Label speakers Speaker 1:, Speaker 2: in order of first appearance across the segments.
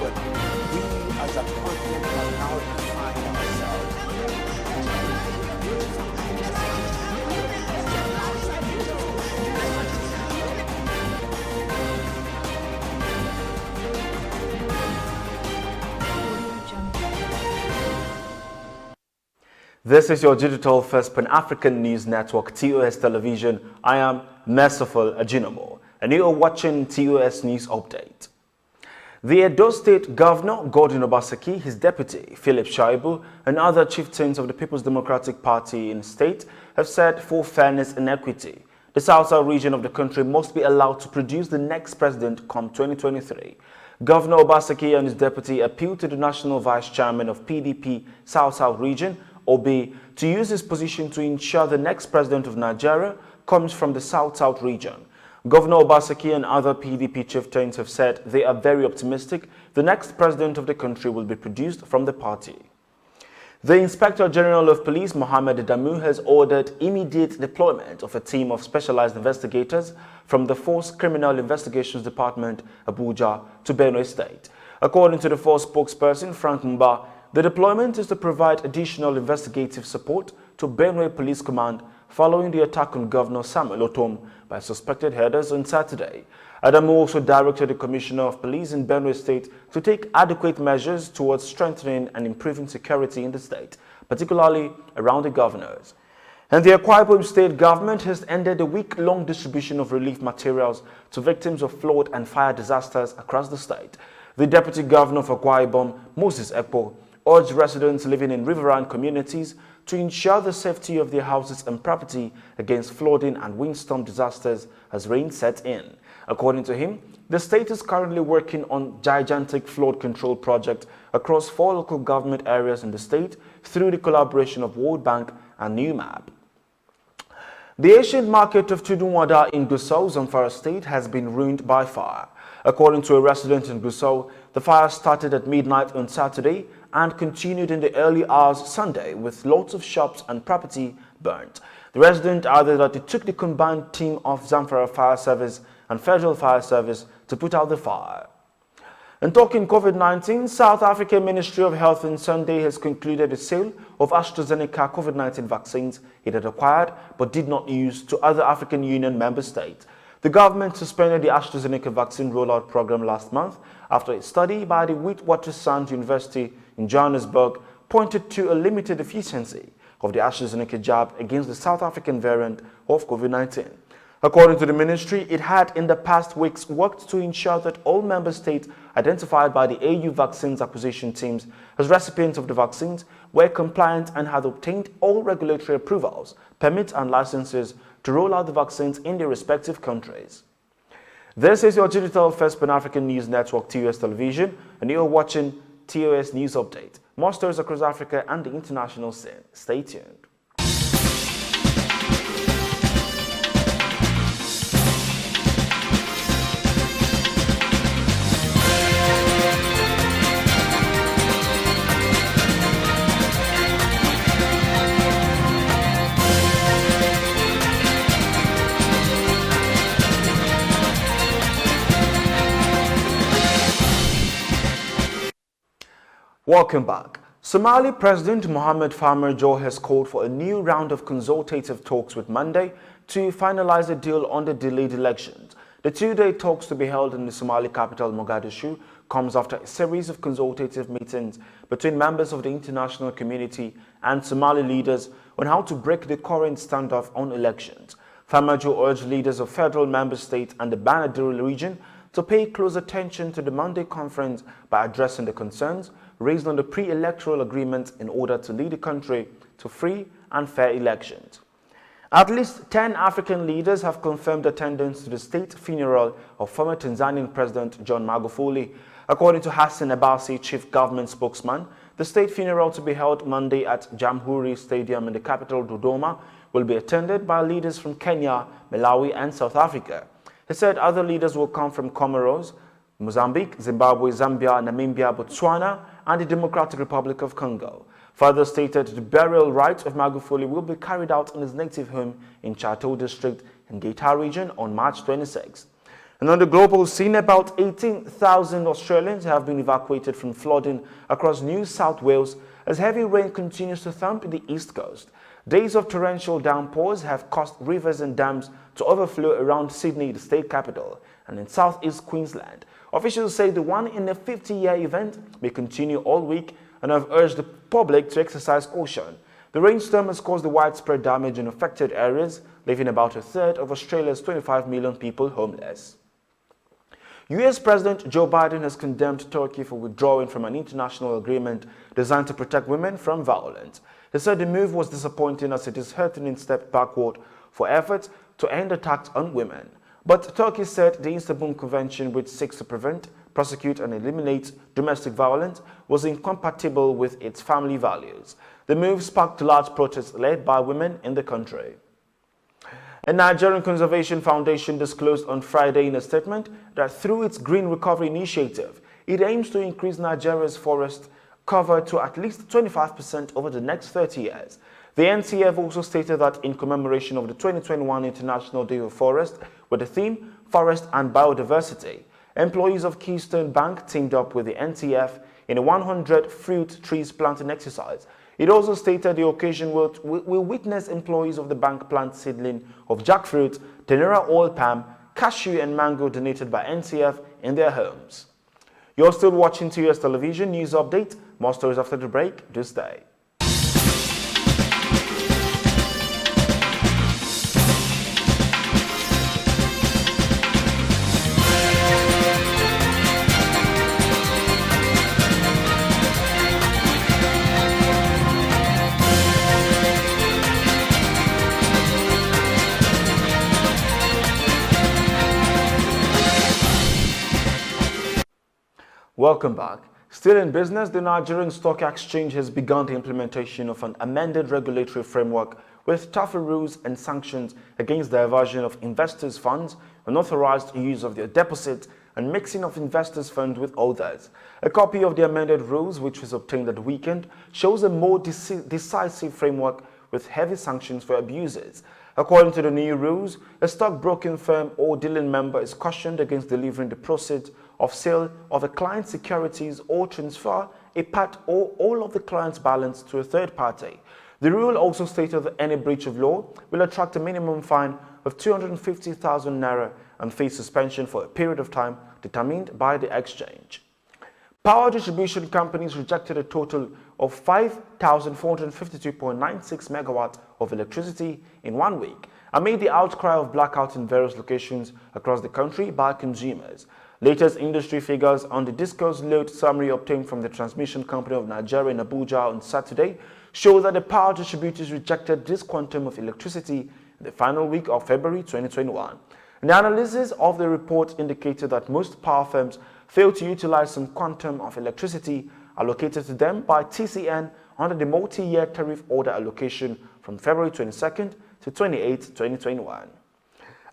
Speaker 1: But we as a continent have now defined ourselves.
Speaker 2: This is your digital first Pan-African news network, TOS Television. I am Merciful Ajinomo, and you are watching TOS News Update. The Edo State Governor, Gordon Obaseki, his deputy, Philip Shaibu, and other chieftains of the People's Democratic Party in the state have said for fairness and equity, the South-South region of the country must be allowed to produce the next president come 2023. Governor Obaseki and his deputy appealed to the National Vice Chairman of PDP South-South region, Obi, to use his position to ensure the next president of Nigeria comes from the South-South region. Governor Obaseki and other PDP chieftains have said they are very optimistic the next president of the country will be produced from the party. The Inspector General of Police, Mohammed Adamu, has ordered immediate deployment of a team of specialized investigators from the Force Criminal Investigations Department, Abuja, to Benue State. According to the Force spokesperson, Frank Mba, the deployment is to provide additional investigative support to Benue Police Command following the attack on Governor Samuel Otom by suspected headers on Saturday. Adamu also directed the Commissioner of Police in Benue State to take adequate measures towards strengthening and improving security in the state, particularly around the governors. And the Akwa Ibom state government has ended a week-long distribution of relief materials to victims of flood and fire disasters across the state. The Deputy Governor of Akwa Ibom, Moses Ekpo, urged residents living in riverine communities to ensure the safety of their houses and property against flooding and windstorm disasters as rain sets in. According to him, the state is currently working on gigantic flood control project across 4 local government areas in the state through the collaboration of World Bank and NewMap. The ancient market of Tudunwada in Gusau, Zamfara State, has been ruined by fire. According to a resident in Gusau, the fire started at midnight on Saturday and continued in the early hours Sunday with lots of shops and property burnt. The resident added that it took the combined team of Zamfara Fire Service and Federal Fire Service to put out the fire. And talking COVID-19, South African Ministry of Health on Sunday has concluded the sale of AstraZeneca COVID-19 vaccines it had acquired but did not use to other African Union member states. The government suspended the AstraZeneca vaccine rollout program last month after a study by the Witwatersrand University in Johannesburg pointed to a limited efficiency of the AstraZeneca jab against the South African variant of COVID-19. According to the ministry, it had in the past weeks worked to ensure that all member states identified by the AU vaccines acquisition teams as recipients of the vaccines were compliant and had obtained all regulatory approvals, permits and licenses to roll out the vaccines in their respective countries. This is your digital first Pan-African news network, TOS Television, and you are watching TOS News Update. More stories across Africa and the international scene. Stay tuned. Welcome back. Somali President Mohamed Farmajo has called for a new round of consultative talks with Monday to finalize a deal on the delayed elections. The two-day talks to be held in the Somali capital Mogadishu comes after a series of consultative meetings between members of the international community and Somali leaders on how to break the current standoff on elections. Farmajo urged leaders of federal member states and the Banadil region to pay close attention to the Monday conference by addressing the concerns raised on the pre-electoral agreement in order to lead the country to free and fair elections. At least 10 African leaders have confirmed attendance to the state funeral of former Tanzanian President John Magufuli. According to Hassan Abasi, chief government spokesman, the state funeral to be held Monday at Jamhuri Stadium in the capital Dodoma will be attended by leaders from Kenya, Malawi and South Africa. He said other leaders will come from Comoros, Mozambique, Zimbabwe, Zambia, Namibia, Botswana, and the Democratic Republic of Congo. Further stated the burial rites of Magufuli will be carried out in his native home in Chateau district in Geita region on March 26. And on the global scene, about 18,000 Australians have been evacuated from flooding across New South Wales as heavy rain continues to thump the east coast. Days of torrential downpours have caused rivers and dams to overflow around Sydney, the state capital, and in southeast Queensland. Officials say the one-in-a-50-year event may continue all week and have urged the public to exercise caution. The rainstorm has caused widespread damage in affected areas, leaving about a third of Australia's 25 million people homeless. US President Joe Biden has condemned Turkey for withdrawing from an international agreement designed to protect women from violence. He said the move was disappointing as it is a heartening step backward for efforts to end attacks on women. But Turkey said the Istanbul Convention, which seeks to prevent, prosecute and eliminate domestic violence, was incompatible with its family values. The move sparked large protests led by women in the country. A Nigerian Conservation Foundation disclosed on Friday in a statement that through its Green Recovery Initiative, it aims to increase Nigeria's forest cover to at least 25% over the next 30 years. The NCF also stated that in commemoration of the 2021 International Day of Forest, with the theme Forest and Biodiversity, employees of Keystone Bank teamed up with the NCF in a 100 fruit trees planting exercise. It also stated the occasion will witness employees of the bank plant seedling of jackfruit, Turmura oil palm, cashew and mango donated by NCF in their homes. You're still watching TUS Television News Update. More stories after the break. Do stay. Welcome back. Still in business, the Nigerian Stock Exchange has begun the implementation of an amended regulatory framework with tougher rules and sanctions against diversion of investors' funds, unauthorized use of their deposits, and mixing of investors' funds with others. A copy of the amended rules, which was obtained at the weekend, shows a more decisive framework with heavy sanctions for abusers. According to the new rules, a stockbroking firm or dealing member is cautioned against delivering the proceeds of sale of a client's securities or transfer a part or all of the client's balance to a third party. The rule also stated that any breach of law will attract a minimum fine of 250,000 naira and face suspension for a period of time determined by the exchange. Power distribution companies rejected a total of 5,452.96 megawatts of electricity in 1 week amid the outcry of blackout in various locations across the country by consumers. Latest industry figures on the disclosed load summary obtained from the Transmission Company of Nigeria in Abuja on Saturday show that the power distributors rejected this quantum of electricity in the final week of February 2021. The analysis of the report indicated that most power firms failed to utilize some quantum of electricity allocated to them by TCN under the multi-year tariff order allocation from February 22nd to 28, 2021.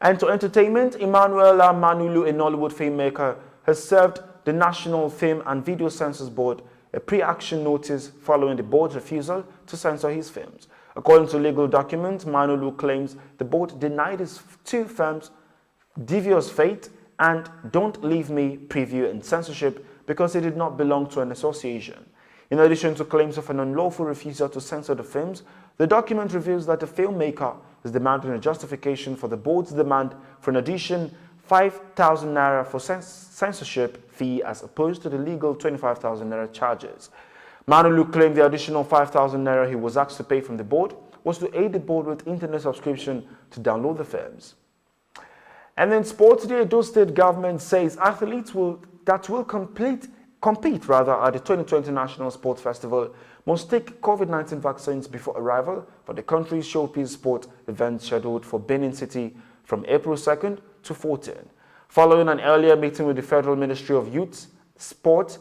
Speaker 2: And to entertainment, Emmanuela Manulu, a Nollywood filmmaker, has served the National Film and Video Censors Board a pre-action notice following the board's refusal to censor his films. According to legal documents, Manulu claims the board denied his two films, Devious Fate and Don't Leave Me, preview and censorship because it did not belong to an association. In addition to claims of an unlawful refusal to censor the films, the document reveals that the filmmaker is demanding a justification for the board's demand for an additional 5,000 naira for censorship fee as opposed to the legal 25,000 naira charges. Manulu claimed the additional 5,000 naira he was asked to pay from the board was to aid the board with internet subscription to download the films. And then sports, the Edo State government says athletes will compete at the 2020 National Sports Festival must take COVID-19 vaccines before arrival for the country's showpiece sport event scheduled for Benin City from April 2nd to 14th. Following an earlier meeting with the Federal Ministry of Youth, Sport,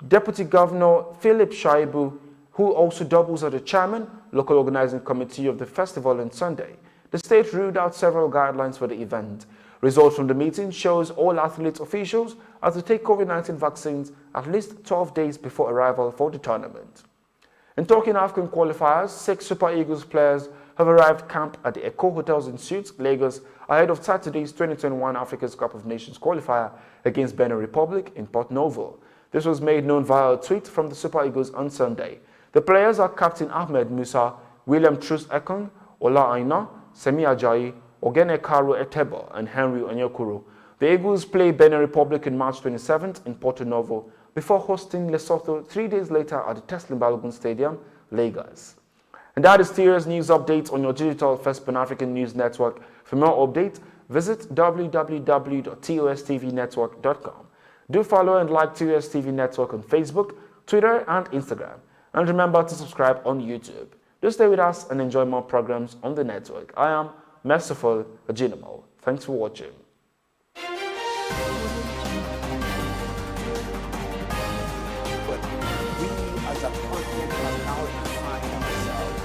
Speaker 2: Deputy Governor Philip Shaibu, who also doubles as the chairman, local organizing committee of the festival on Sunday, the state ruled out several guidelines for the event. Results from the meeting shows all athletes officials are to take COVID-19 vaccines at least 12 days before arrival for the tournament. In talking African qualifiers, 6 Super Eagles players have arrived camp at the Echo Hotels in Suits, Lagos, ahead of Saturday's 2021 Africa's Cup of Nations qualifier against Benue Republic in Port Novo. This was made known via a tweet from the Super Eagles on Sunday. The players are Captain Ahmed Musa, William Trus Ekong, Ola Aina, Semi Ajayi, Ogene Karu Etebo, and Henry Onyekuru. The Eagles play Benin Republic on March 27th in Porto Novo before hosting Lesotho 3 days later at the Teslim Balogun Stadium, Lagos. And that is TUS News Updates on your digital first Pan-African News Network. For more updates, visit www.tustvnetwork.com. Do follow and like TUS TV Network on Facebook, Twitter, and Instagram. And remember to subscribe on YouTube. Do stay with us and enjoy more programs on the network. I am Merciful Ajinamo. Thanks for watching.
Speaker 1: But we as a continent have now defined ourselves.